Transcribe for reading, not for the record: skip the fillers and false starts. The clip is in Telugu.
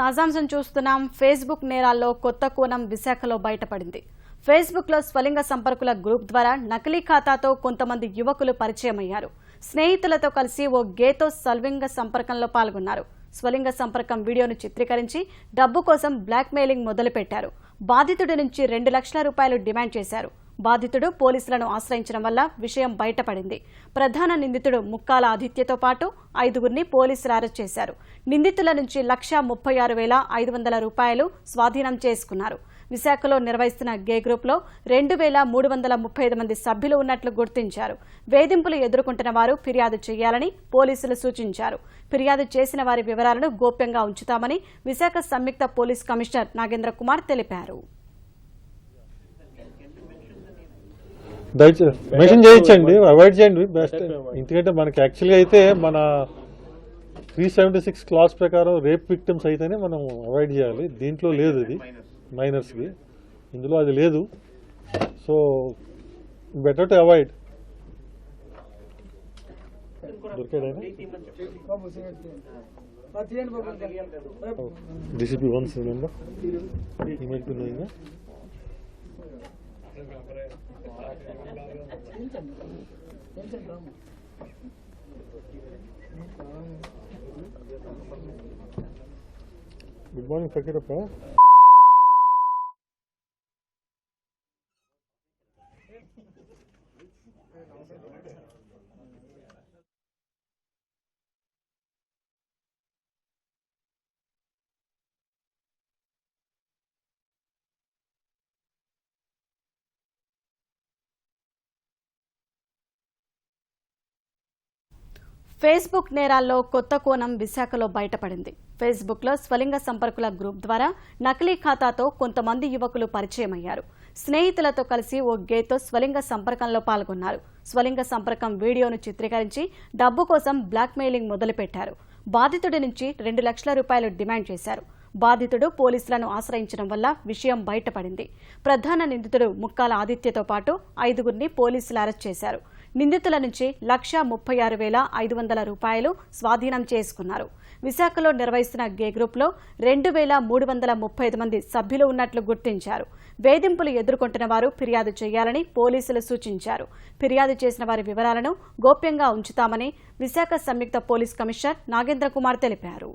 తాజాంశం చూస్తున్నాం. ఫేస్బుక్ నేరాల్లో కొత్త కోణం విశాఖలో బయటపడింది. ఫేస్బుక్లో స్వలింగ సంపర్కుల గ్రూప్ ద్వారా నకిలీ ఖాతాతో కొంతమంది యువకులు పరిచయమయ్యారు. స్నేహితులతో కలిసి ఓ గేతో స్వలింగ సంపర్కంలో పాల్గొన్నారు. స్వలింగ సంపర్కం వీడియోను చిత్రీకరించి డబ్బు కోసం బ్లాక్మెయిలింగ్ మొదలుపెట్టారు. బాధితుడి నుంచి 2 లక్షల రూపాయలు డిమాండ్ చేశారు. బాధితుడు పోలీసులను ఆశ్రయించడం వల్ల విషయం బయటపడింది. ప్రధాన నిందితుడు ముక్కాల ఆదిత్యతో పాటు 5గురిని పోలీసులు అరెస్ట్ చేశారు. నిందితుల నుంచి 1,36,500 రూపాయలు స్వాధీనం చేసుకున్నారు. విశాఖలో నిర్వహిస్తున్న గే గ్రూప్లో 2,335 మంది సభ్యులు ఉన్నట్లు గుర్తించారు. వేధింపులు ఎదుర్కొంటున్న వారు ఫిర్యాదు చేయాలని పోలీసులు సూచించారు. ఫిర్యాదు చేసిన వారి వివరాలను గోప్యంగా ఉంచుతామని విశాఖ సంయుక్త పోలీస్ కమిషనర్ నాగేంద్ర కుమార్ తెలిపారు. మెన్షన్ చేయొచ్చండి, అవాయిడ్ చేయండి బెస్ట్. ఎందుకంటే మనకి యాక్చువల్గా అయితే మన 376 క్లాస్ ప్రకారం రేప్ విక్టిమ్స్ అయితేనే మనం అవాయిడ్ చేయాలి. దీంట్లో లేదు, ఇది మైనర్స్కి, ఇందులో అది లేదు. So better to avoid. దొరికాడైనా DCP 1 నెంబర్ ఈమెయిల్ టు నోయిందా. Good morning Fakirappa. ఫేస్బుక్ నేరాల్లో కొత్త కోణం విశాఖలో బయటపడింది. ఫేస్బుక్లో స్వలింగ సంపర్కుల గ్రూప్ ద్వారా నకిలీ ఖాతాతో కొంతమంది యువకులు పరిచయమయ్యారు. స్నేహితులతో కలిసి ఓ గేతో స్వలింగ సంపర్కంలో పాల్గొన్నారు. స్వలింగ సంపర్కం వీడియోను చిత్రీకరించి డబ్బు కోసం బ్లాక్మెయిలింగ్ మొదలుపెట్టారు. బాధితుడి నుంచి 2 లక్షల రూపాయలు డిమాండ్ చేశారు. బాధితుడు పోలీసులను ఆశ్రయించడం వల్ల విషయం బయటపడింది. ప్రధాన నిందితుడు ముక్కాల ఆదిత్యతో పాటు 5గురిని పోలీసులు అరెస్ట్ చేశారు. నిందితుల నుంచి 1,36,500 రూపాయలు స్వాధీనం చేసుకున్నారు. విశాఖలో నిర్వహిస్తున్న గే గ్రూప్లో 2,335 మంది సభ్యులు ఉన్నట్లు గుర్తించారు. వేధింపులు ఎదుర్కొంటున్న వారు ఫిర్యాదు చేయాలని పోలీసులు సూచించారు. ఫిర్యాదు చేసిన వారి వివరాలను గోప్యంగా ఉంచుతామని విశాఖ సంయుక్త పోలీస్ కమిషనర్ నాగేంద్ర కుమార్ తెలిపారు.